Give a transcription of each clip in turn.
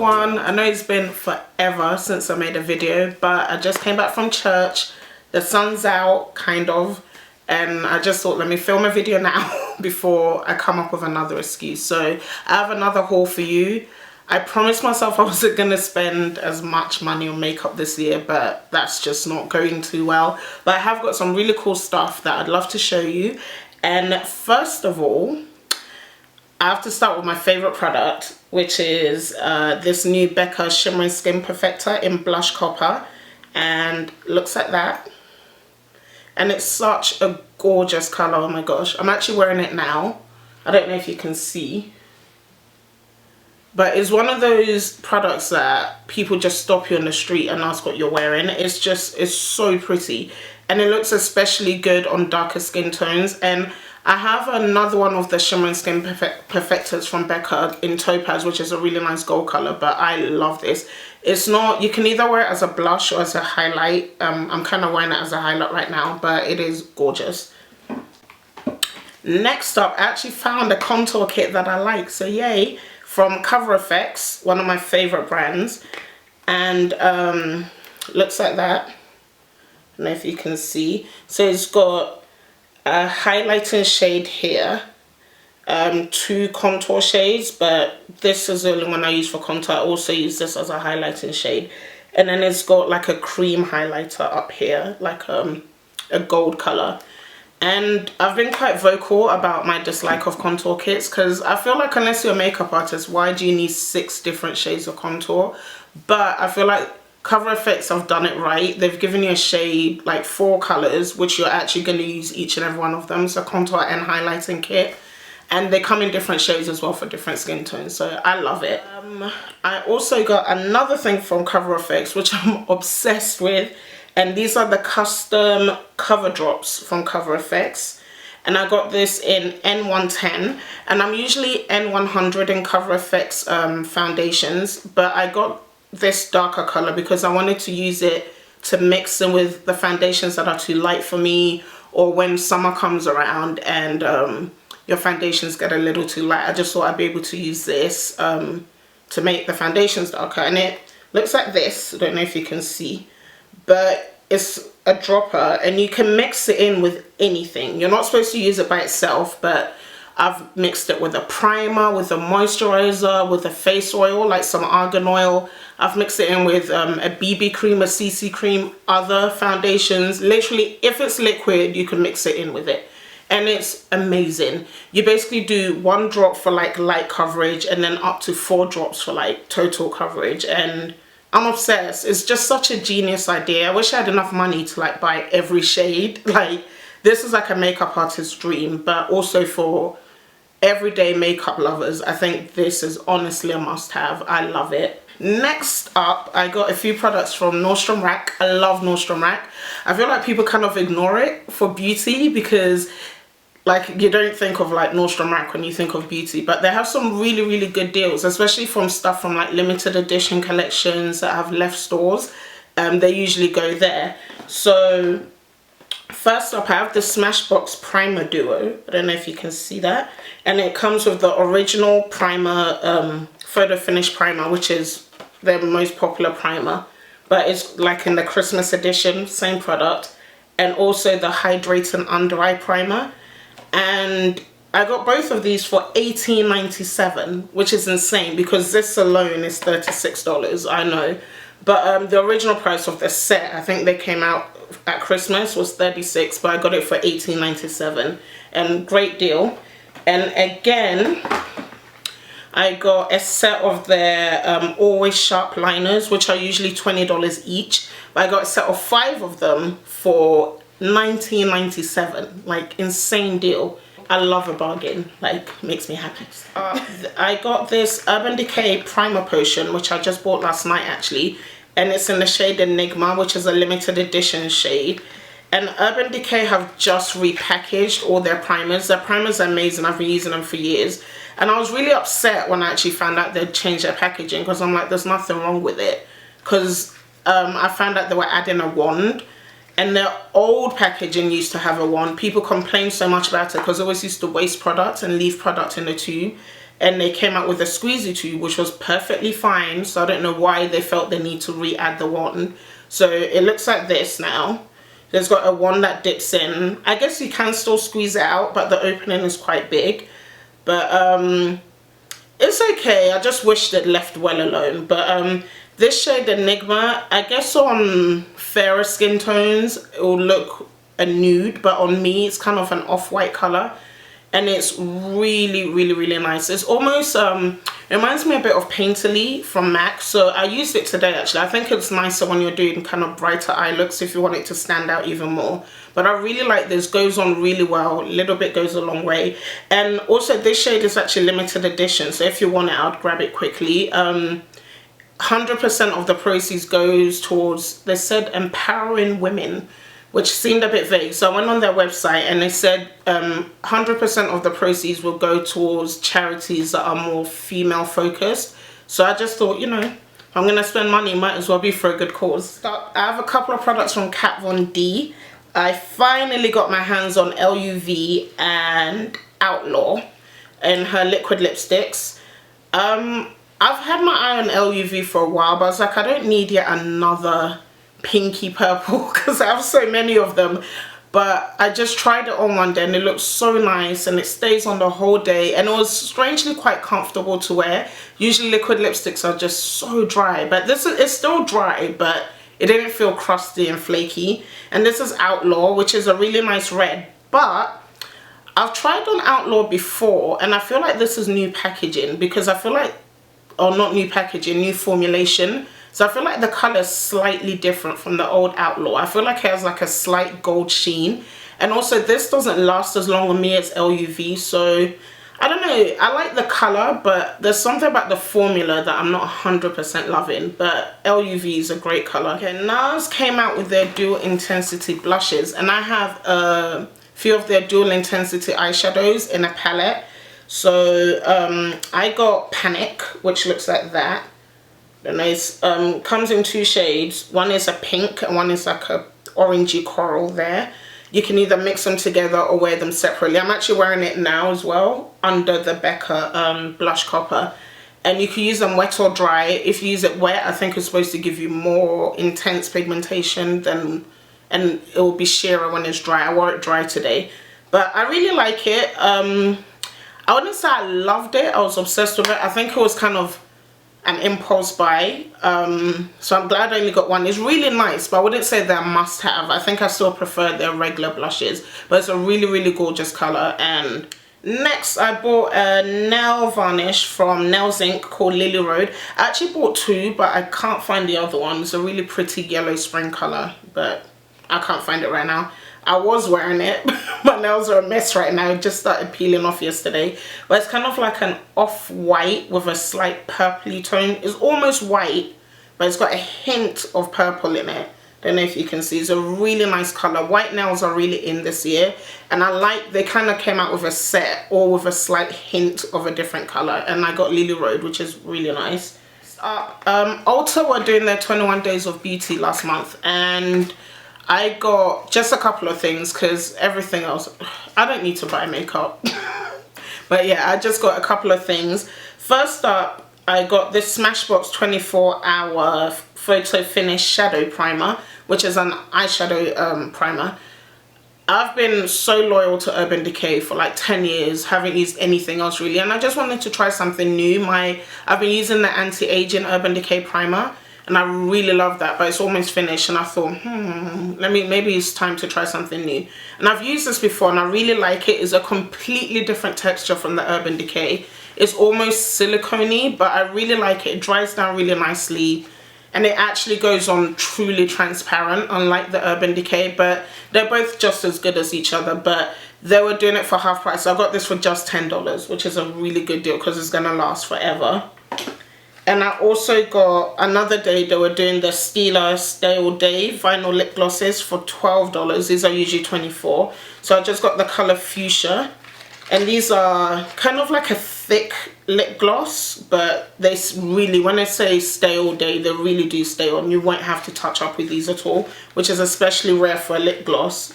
one. I know it's been forever since I made a video, but I just came back from church. The sun's out, kind of, and I just thought, let me film a video now before I come up with another excuse. So I have another haul for you. I promised myself I wasn't going to spend as much money on makeup this year, but that's just not going too well. But I have got some really cool stuff that I'd love to show you. And first of all, I have to start with my favorite product, which is this new BECCA Shimmering Skin Perfector in Blush Copper, and looks like that. And it's such a gorgeous color. Oh my gosh, I'm actually wearing it now. I don't know if you can see, but it's one of those products that people just stop you on the street and ask what you're wearing. It's so pretty, and it looks especially good on darker skin tones. And I have another one of the Shimmering Skin Perfectors from BECCA in Topaz, which is a really nice gold color, but I love this. It's not, you can either wear it as a blush or as a highlight. I'm kind of wearing it as a highlight right now, but it is gorgeous. Next up, I actually found a contour kit that I like, so yay, from Cover FX, one of my favorite brands. And looks like that. I don't know if you can see. So it's got a highlighting shade here, 2 contour shades, but this is the only one I use for contour. I also use this as a highlighting shade, and then it's got like a cream highlighter up here, like a gold color. And I've been quite vocal about my dislike of contour kits, because I feel like unless you're a makeup artist, why do you need 6 different shades of contour? But I feel like Cover FX have done it right. They've given you a shade, like 4 colors, which you're actually going to use each and every one of them. So contour and highlighting kit. And they come in different shades as well for different skin tones. So I love it. I also got another thing from Cover FX, which I'm obsessed with. And these are the custom cover drops from Cover FX. And I got this in N110. And I'm usually N100 in Cover FX foundations. But I got this darker color because I wanted to use it to mix in with the foundations that are too light for me, or when summer comes around and your foundations get a little too light. I just thought I'd be able to use this to make the foundations darker. And it looks like this. I don't know if you can see, but it's a dropper and you can mix it in with anything. You're not supposed to use it by itself, but I've mixed it with a primer, with a moisturizer, with a face oil, like some argan oil. I've mixed it in with a BB cream, a CC cream, other foundations. Literally, if it's liquid, you can mix it in with it. And it's amazing. You basically do 1 drop for like light coverage and then up to 4 drops for like total coverage. And I'm obsessed. It's just such a genius idea. I wish I had enough money to like buy every shade. Like, this is like a makeup artist's dream, but also for everyday makeup lovers, I think this is honestly a must-have. I love it. Next up, I got a few products from Nordstrom Rack. I love Nordstrom Rack. I feel like people kind of ignore it for beauty because like you don't think of like Nordstrom Rack when you think of beauty, but they have some really good deals, especially from stuff from like limited edition collections that have left stores. They usually go there. So first up, I have the Smashbox Primer Duo. I don't know if you can see that. And it comes with the original primer, photo finish primer, which is their most popular primer. But it's like in the Christmas edition, same product. And also the Hydrating Under Eye Primer. And I got both of these for $18.97, which is insane because this alone is $36, I know. But the original price of the set, I think they came out at Christmas, was $36, but I got it for $18.97, and great deal. And again, I got a set of their Always Sharp liners, which are usually $20 each, but I got a set of 5 of them for $19.97, like insane deal. I love a bargain, like makes me happy. I got this Urban Decay Primer Potion, which I just bought last night actually, and it's in the shade Enigma, which is a limited edition shade. And Urban Decay have just repackaged all their primers. Their primers are amazing. I've been using them for years. And I was really upset when I actually found out they'd changed their packaging, because I'm like, there's nothing wrong with it. Because I found out they were adding a wand. And their old packaging used to have a wand. People complained so much about it because they always used to waste product and leave product in the tube. and they came out with a squeezy tube, which was perfectly fine. So I don't know why they felt the need to re-add the wand. So it looks like this now. There's got a wand that dips in. I guess you can still squeeze it out, but the opening is quite big. But it's okay. I just wish they'd left well alone. But this shade Enigma, I guess on fairer skin tones it will look a nude, but on me it's kind of an off-white color, and it's really nice. It's almost it reminds me a bit of Painterly from MAC, so I used it today actually. I think it's nicer when you're doing kind of brighter eye looks if you want it to stand out even more. But I really like this, goes on really well, a little bit goes a long way. And also this shade is actually limited edition, so if you want it, I'd grab it quickly. 100% of the proceeds goes towards, they said, empowering women, which seemed a bit vague. So I went on their website and they said 100% of the proceeds will go towards charities that are more female focused. So I just thought, you know, if I'm gonna spend money, might as well be for a good cause. I have a couple of products from Kat Von D. I finally got my hands on L.U.V and Outlaw and her liquid lipsticks. I've had my eye on L.U.V for a while, but I was like, I don't need yet another pinky purple because I have so many of them. But I just tried it on one day and it looks so nice, and it stays on the whole day, and it was strangely quite comfortable to wear. Usually liquid lipsticks are just so dry, but this is, it's still dry, but it didn't feel crusty and flaky. And this is Outlaw, which is a really nice red, but I've tried on Outlaw before and I feel like this is new packaging, because I feel like, or not new packaging, new formulation. So I feel like the color is slightly different from the old Outlaw. I feel like it has like a slight gold sheen. And also this doesn't last as long on me as L.U.V. So I don't know, I like the color, but there's something about the formula that I'm not 100% loving. But L.U.V is a great color. Okay, NARS came out with their dual intensity blushes, and I have a few of their dual intensity eyeshadows in a palette. So I got Panic, which looks like that. And it comes in two shades. One is a pink and one is like a orangey coral there. You can either mix them together or wear them separately. I'm actually wearing it now as well under the BECCA blush copper. And you can use them wet or dry. If you use it wet, I think it's supposed to give you more intense pigmentation than, and it will be sheerer when it's dry. I wore it dry today. But I really like it. I wouldn't say I loved it. I was obsessed with it. I think it was kind of an impulse buy. So I'm glad I only got one. It's really nice, but I wouldn't say they're a must have. I think I still prefer their regular blushes, but it's a really gorgeous color. And next I bought a nail varnish from Nails Inc called Lilly Road. I actually bought two, but I can't find the other one. It's a really pretty yellow spring color, but I can't find it right now. I was wearing it. My nails are a mess right now. It just started peeling off yesterday. But it's kind of like an off-white with a slight purpley tone. It's almost white, but it's got a hint of purple in it. Don't know if you can see. It's a really nice color. White nails are really in this year. And I like, they kind of came out with a set or with a slight hint of a different color. And I got Lilly Road, which is really nice. Ulta were doing their 21 Days of Beauty last month. And I got just a couple of things because everything else, I don't need to buy makeup. But yeah, I just got a couple of things. First up, I got this Smashbox 24-hour photo finish shadow primer, which is an eyeshadow primer. I've been so loyal to Urban Decay for like 10 years, haven't used anything else really, and I just wanted to try something new. I've been using the anti-aging Urban Decay primer, and I really love that, but it's almost finished, and I thought, maybe it's time to try something new. And I've used this before, and I really like it. It's a completely different texture from the Urban Decay. It's almost silicone-y, but I really like it. It dries down really nicely, and it actually goes on truly transparent, unlike the Urban Decay, but they're both just as good as each other. But they were doing it for half price, so I got this for just $10, which is a really good deal because it's gonna last forever. And I also got another day, they were doing the Stila Stay All Day vinyl lip glosses for $12. These are usually $24. So I just got the color Fuchsia. And these are kind of like a thick lip gloss, but they really, when I say stay all day, they really do stay on. You won't have to touch up with these at all, which is especially rare for a lip gloss.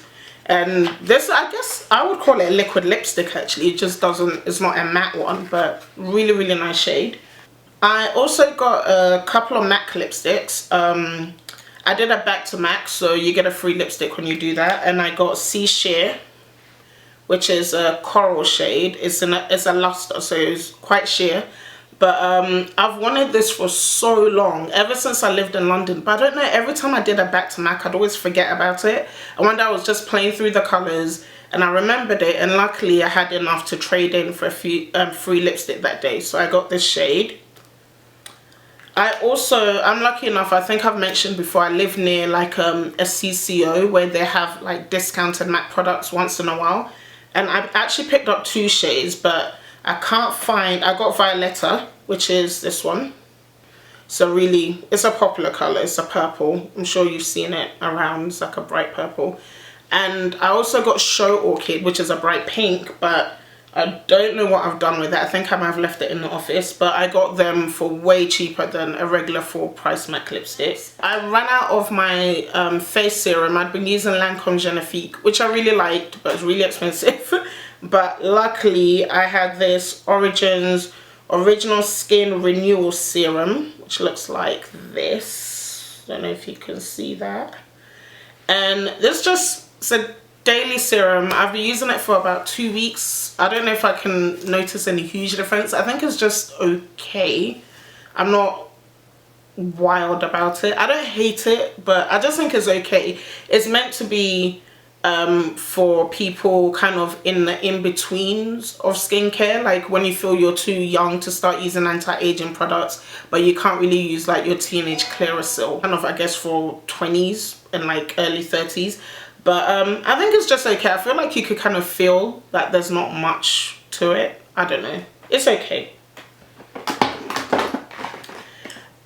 And this, I guess I would call it a liquid lipstick actually. It just doesn't, it's not a matte one, but really, really nice shade. I also got a couple of MAC lipsticks. I did a back to MAC, so you get a free lipstick when you do that. And I got Shea, which is a coral shade. It's a luster, so it's quite sheer. But I've wanted this for so long, ever since I lived in London. But I don't know, every time I did a back to MAC, I'd always forget about it. And one day I was just playing through the colours and I remembered it, and luckily I had enough to trade in for a few free lipstick that day. So I got this shade. I'm lucky enough, I think I've mentioned before, I live near like a CCO where they have like discounted MAC products once in a while. And I actually picked up 2 shades, but I can't find, I got Violetta, which is this one. So really, it's a popular colour, it's a purple. I'm sure you've seen it around, it's like a bright purple. And I also got Show Orchid, which is a bright pink, but I don't know what I've done with it. I think I might have left it in the office, but I got them for way cheaper than a regular full price MAC lipstick. I ran out of my face serum. I'd been using Lancome Genifique, which I really liked, but it's really expensive. But luckily I had this Origins Original Skin Renewal Serum, which looks like this. Don't know if you can see that. And this just, it's a daily serum. I've been using it for about 2 weeks. I don't know if I can notice any huge difference. I think it's just okay. I'm not wild about it. I don't hate it, but I just think it's okay. It's meant to be for people kind of in the in-betweens of skincare, like when you feel you're too young to start using anti-aging products, but you can't really use like your teenage Clearasil, kind of I guess for 20s and like early 30s. But I think it's just okay. I feel like you could kind of feel that there's not much to it. I don't know, it's okay.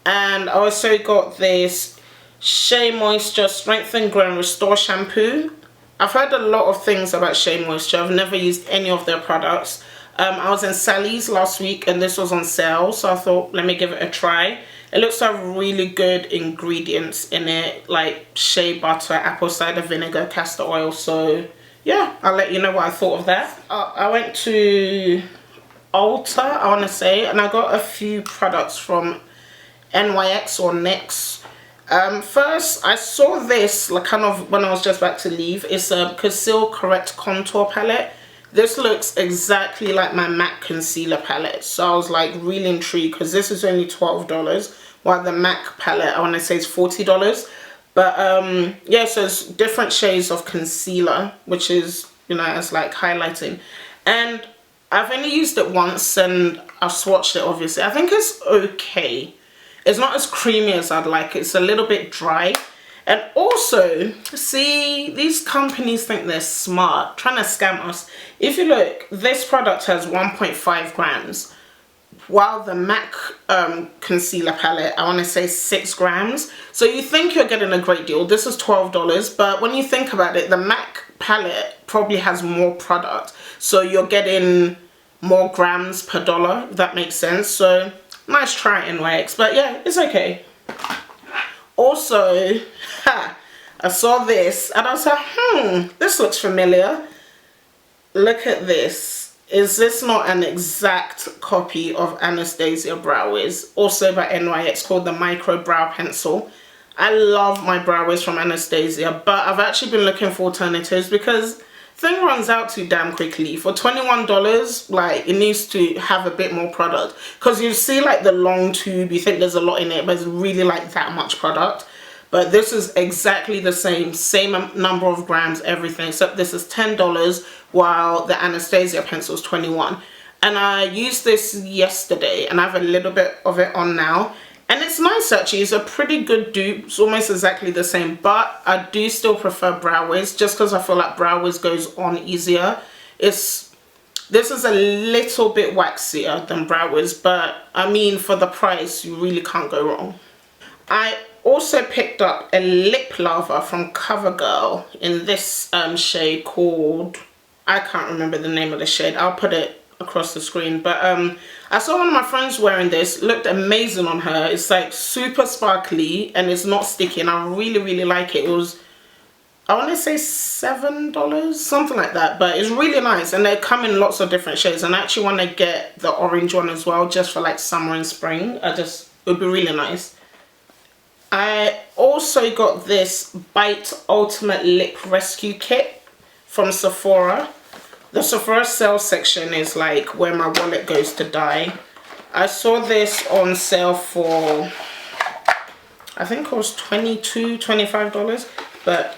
And I also got this Shea Moisture Strengthen, Grow and Restore shampoo. I've heard a lot of things about Shea Moisture. I've never used any of their products. I was in Sally's last week and this was on sale, so I thought let me give it a try. It looks like really good ingredients in it, like shea butter, apple cider vinegar, castor oil. So yeah, I'll let you know what I thought of that. I went to Ulta, I want to say, and I got a few products from NYX or NYX. First I saw this like kind of when I was just about to leave. It's a Conceal Correct Contour palette. This looks exactly like my MAC concealer palette, so I was like really intrigued because this is only $12 while the MAC palette I want to say is $40. But yeah, so it's different shades of concealer, which is, you know, as like highlighting. And I've only used it once and I've swatched it obviously. I think it's okay. It's not as creamy as I'd like. It's a little bit dry. And also, see, these companies think they're smart, trying to scam us. If you look, this product has 1.5 grams, while the MAC concealer palette, I want to say 6 grams. So you think you're getting a great deal. This is $12, but when you think about it, the MAC palette probably has more product. So you're getting more grams per dollar, if that makes sense. So nice try in NYX, but yeah, it's okay. Also, I saw this and I was like, this looks familiar. Look at this. Is this not an exact copy of Anastasia Brow Wiz, also by NYX, called the Micro Brow Pencil? I love my Brow Wiz from Anastasia, but I've actually been looking for alternatives because thing runs out too damn quickly. For $21, like, it needs to have a bit more product, because you see like the long tube, you think there's a lot in it, but it's really like that much product. But this is exactly the same number of grams, everything, except this is $10 while the Anastasia pencil is $21. And I used this yesterday and I have a little bit of it on now. And it's nice actually, it's a pretty good dupe. It's almost exactly the same, but I do still prefer Brow Wiz just because I feel like Brow Wiz goes on easier. This is a little bit waxier than Brow Wiz, but I mean for the price you really can't go wrong. I also picked up a lip lava from Covergirl in this shade called, I can't remember the name of the shade, I'll put it across the screen, but I saw one of my friends wearing this. Looked amazing on her. It's like super sparkly and it's not sticky and I really like it. It was I want to say $7, something like that, but it's really nice, and they come in lots of different shades, and I actually want to get the orange one as well, just for like summer and spring. It would be really nice. I also got this Bite Ultimate Lip Rescue Kit from Sephora. The Sephora sales section is like where my wallet goes to die. I saw this on sale for, I think it was $22, $25, but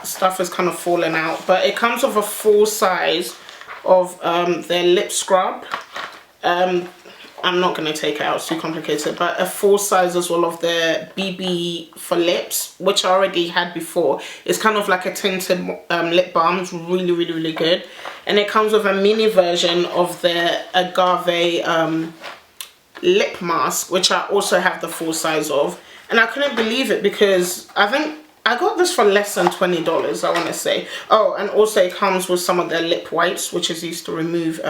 stuff is kind of falling out. But it comes with a full size of their lip scrub. I'm not going to take it out, it's too complicated, but a full size as well of their BB for lips, which I already had before. It's kind of like a tinted lip balm. It's really, really, really good. And it comes with a mini version of their Agave lip mask, which I also have the full size of. And I couldn't believe it because I think I got this for less than $20, I want to say. Oh, and also it comes with some of their lip wipes, which is used to remove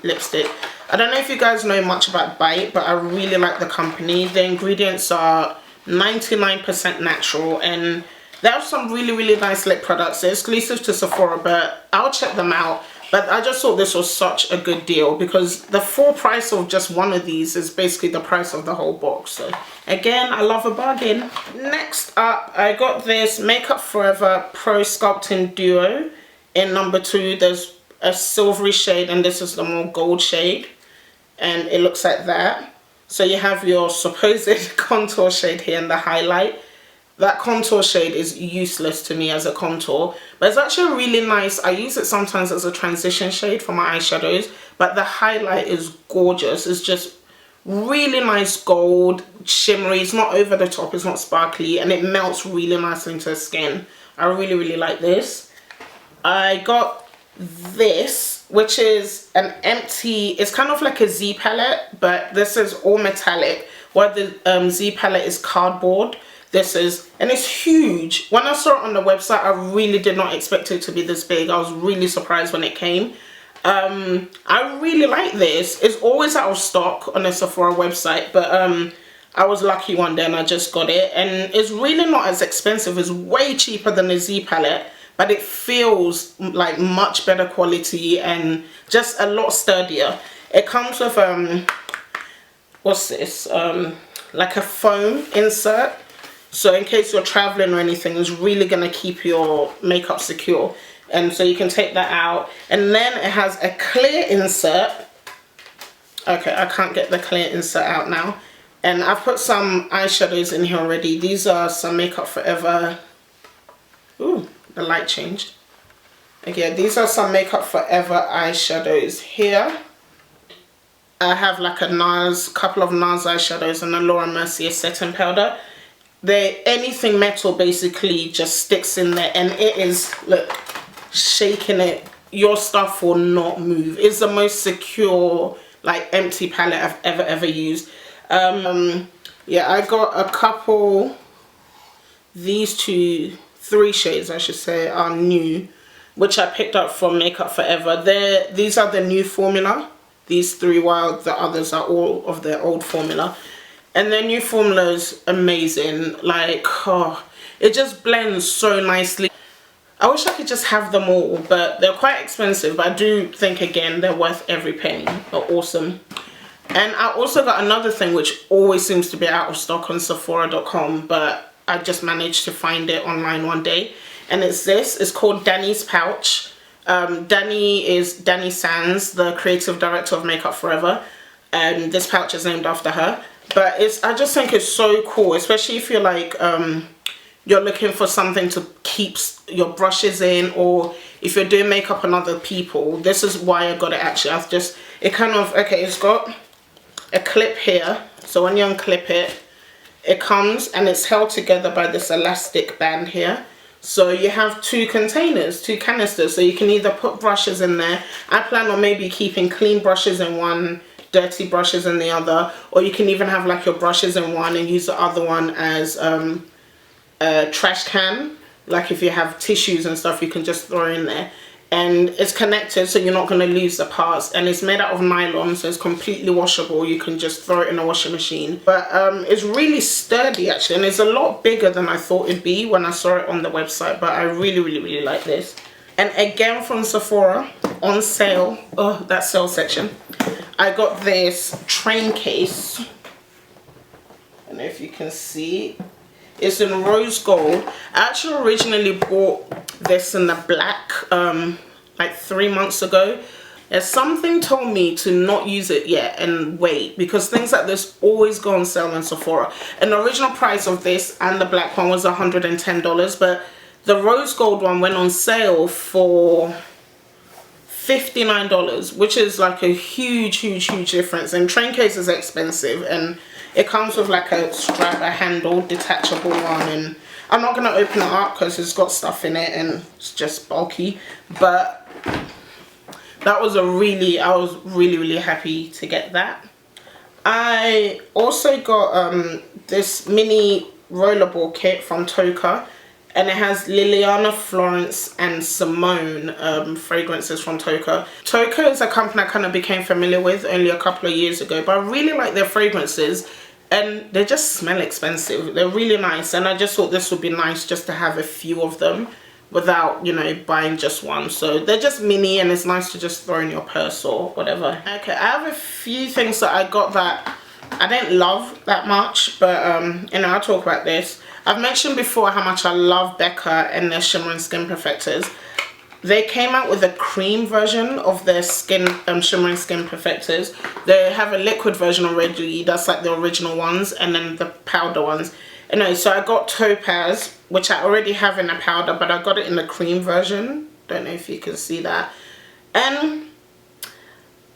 lipstick. I don't know if you guys know much about Bite, but I really like the company. The ingredients are 99% natural, and they have some really, really nice lip products. They're exclusive to Sephora, but I'll check them out. But I just thought this was such a good deal because the full price of just one of these is basically the price of the whole box. So again, I love a bargain. Next up, I got this Makeup Forever Pro Sculpting Duo in number 2. There's a silvery shade and this is the more gold shade. And it looks like that. So you have your supposed contour shade here in the highlight. That contour shade is useless to me as a contour, but it's actually really nice. I use it sometimes as a transition shade for my eyeshadows, but the highlight is gorgeous. It's just really nice gold, shimmery. It's not over the top, it's not sparkly, and it melts really nicely into the skin. I really, really like this. I got this, which is an empty, it's kind of like a Z palette, but this is all metallic, while the Z palette is cardboard. This is, and it's huge. When I saw it on the website, I really did not expect it to be this big. I was really surprised when it came. I really like this. It's always out of stock on the Sephora website, but I was lucky one day and I just got it. And it's really not as expensive. It's way cheaper than the Z palette, but it feels like much better quality and just a lot sturdier. It comes with, what's this? Like a foam insert. So in case you're traveling or anything, it's really going to keep your makeup secure. And so you can take that out. And then it has a clear insert. Okay, I can't get the clear insert out now. And I've put some eyeshadows in here already. These are some Makeup Forever. Ooh, the light changed. Okay, these are some Makeup Forever eyeshadows here. I have like a NARS, couple of NARS eyeshadows and a Laura Mercier setting powder. Anything metal basically just sticks in there, and it is, look, shaking it, your stuff will not move. It's the most secure, like, empty palette I've ever used. Yeah, I got a couple, these three shades I should say are new, which I picked up from Makeup Forever. These are the new formula, these three, while the others are all of their old formula. And their new formula is amazing. Like, oh, it just blends so nicely. I wish I could just have them all, but they're quite expensive. But I do think, again, they're worth every penny. They're awesome. And I also got another thing which always seems to be out of stock on Sephora.com, but I just managed to find it online one day. And it's this. It's called Dany's Pouch. Dany is Dany Sands, the creative director of Makeup Forever. And this pouch is named after her. But I just think it's so cool, especially if you're like, you're looking for something to keep your brushes in, or if you're doing makeup on other people. This is why I got it actually. It kind of, okay, it's got a clip here. So when you unclip it, it comes and it's held together by this elastic band here. So you have two containers, two canisters. So you can either put brushes in there. I plan on maybe keeping clean brushes in one, dirty brushes in the other, or you can even have like your brushes in one and use the other one as a trash can. Like if you have tissues and stuff, you can just throw in there. and it's connected so you're not going to lose the parts, and it's made out of nylon, so it's completely washable. You can just throw it in a washing machine. But it's really sturdy actually, and it's a lot bigger than I thought it'd be when I saw it on the website. But I really like this. And again from Sephora, on sale, oh, that sale section, I got this train case. I don't know if you can see. It's in rose gold. I actually originally bought this in the black like 3 months ago. There's something told me to not use it yet and wait, because things like this always go on sale in Sephora. And the original price of this and the black one was $110, but the rose gold one went on sale for $59, which is like a huge difference. And train case is expensive, and it comes with like a strap, a handle, detachable one, and I'm not going to open it up because it's got stuff in it and it's just bulky. But that was I was really happy to get that. I also got this mini rollerball kit from Toka, and it has Liliana, Florence and Simone fragrances from Toka. Toka is a company I kind of became familiar with only a couple of years ago, but I really like their fragrances, and they just smell expensive. They're really nice, and I just thought this would be nice just to have a few of them without, you know, buying just one. So they're just mini, and it's nice to just throw in your purse or whatever. Okay, I have a few things that I got that I didn't love that much, but you know, I'll talk about this. I've mentioned before how much I love BECCA and their shimmering skin perfectors. They came out with a cream version of their shimmering skin perfectors. They have a liquid version already, that's like the original ones, and then the powder ones. Anyway, so I got Topaz, which I already have in a powder, but I got it in the cream version. Don't know if you can see that. And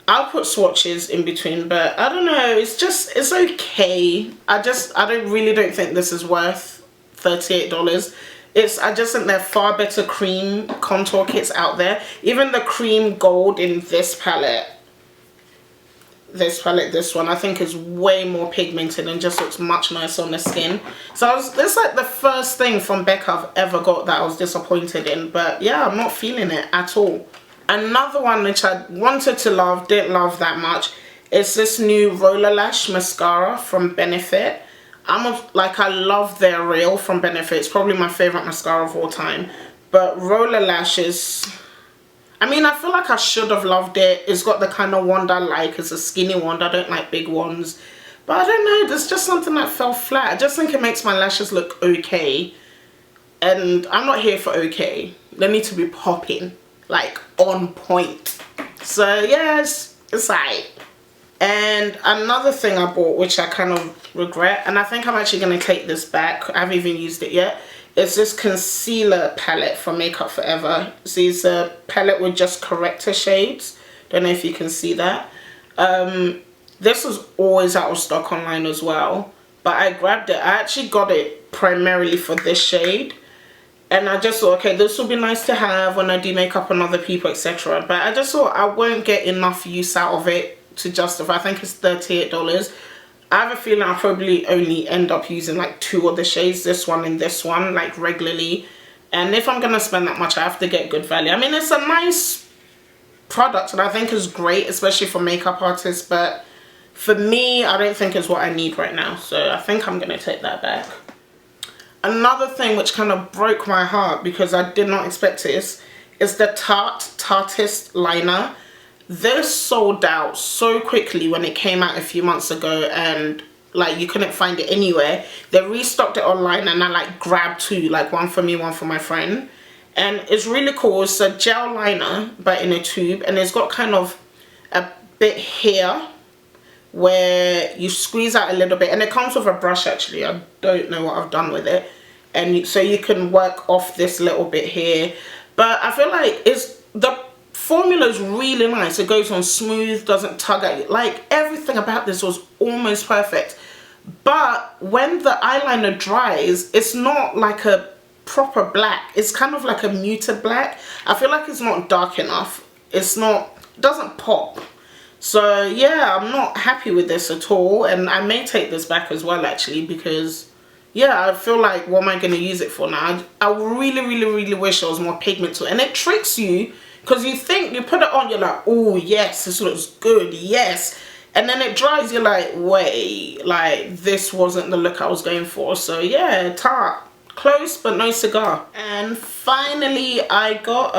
I'll put swatches in between, but I don't know, it's okay. I really don't think this is worth $38. I just think there are far better cream contour kits out there. Even the cream gold in this palette, this one, I think is way more pigmented and just looks much nicer on the skin. So this is like the first thing from BECCA I've ever got that I was disappointed in, but yeah, I'm not feeling it at all. Another one which I wanted to love, didn't love that much, is this new Roller Lash mascara from Benefit. I love their Real from Benefit. It's probably my favorite mascara of all time. But Roller Lashes, I mean, I feel like I should have loved it. It's got the kind of wand I like. It's a skinny wand. I don't like big wands. But I don't know, there's just something that fell flat. I just think it makes my lashes look okay. And I'm not here for okay. They need to be popping, like on point. So yeah, it's alright. And another thing I bought, which I kind of regret, and I think I'm actually going to take this back, I haven't even used it yet, is this concealer palette from Makeup Forever. See, it's a palette with just corrector shades. Don't know if you can see that. This was always out of stock online as well, but I grabbed it. I actually got it primarily for this shade, and I just thought, okay, this will be nice to have when I do makeup on other people, etc. But I just thought I won't get enough use out of it to justify. I think it's $38. I have a feeling I'll probably only end up using like 2 of the shades, this one and this one, like regularly. And if I'm gonna spend that much, I have to get good value. I mean, it's a nice product and I think it's great, especially for makeup artists, but for me, I don't think it's what I need right now. So I think I'm gonna take that back. Another thing which kind of broke my heart because I did not expect this is the Tartist liner. This sold out so quickly when it came out a few months ago, and like you couldn't find it anywhere. They restocked it online and I like grabbed 2, like one for me, one for my friend. And it's really cool. It's a gel liner but in a tube, and it's got kind of a bit here where you squeeze out a little bit, and it comes with a brush actually. I don't know what I've done with it. And so you can work off this little bit here. But I feel like the formula is really nice. It goes on smooth, doesn't tug at you. Like everything about this was almost perfect. But when the eyeliner dries, it's not like a proper black. It's kind of like a muted black. I feel like it's not dark enough. It doesn't pop. So yeah, I'm not happy with this at all. And I may take this back as well actually, because yeah, I feel like, what am I going to use it for now? I really wish there was more pigment to it. And it tricks you because you think, you put it on, you're like, oh yes, this looks good, yes. And then it dries, you're like, wait, like this wasn't the look I was going for. So yeah, tart. Close but no cigar. And finally I got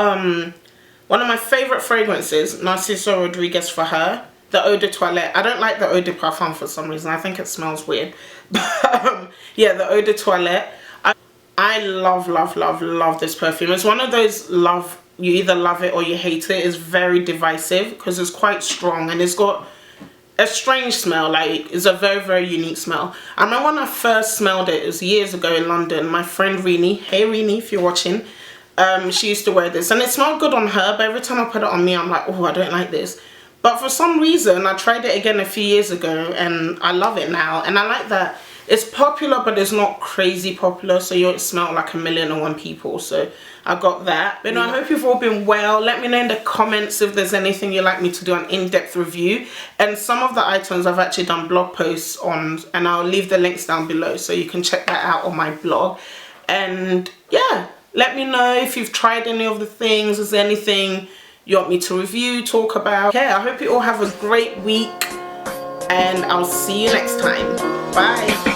one of my favorite fragrances, Narciso Rodriguez for her, the Eau de Toilette. I don't like the Eau de Parfum for some reason. I think it smells weird. But yeah, the Eau de Toilette. I love, love, love, love this perfume. It's one of those you either love it or you hate it. It's very divisive because it's quite strong and it's got a strange smell. Like, it's a very, very unique smell. I remember when I first smelled it was years ago in London. My friend Rini, hey Rini if you're watching, she used to wear this and it smelled good on her, but every time I put it on me I'm like, oh, I don't like this. But for some reason I tried it again a few years ago and I love it now. And I like that it's popular but it's not crazy popular, so you don't smell like 1,000,001 people. So I got that. But no, I hope you've all been well. Let me know in the comments if there's anything you'd like me to do an in-depth review. And some of the items I've actually done blog posts on, and I'll leave the links down below so you can check that out on my blog. And yeah, let me know if you've tried any of the things. Is there anything you want me to review, talk about? Okay, I hope you all have a great week and I'll see you next time. Bye.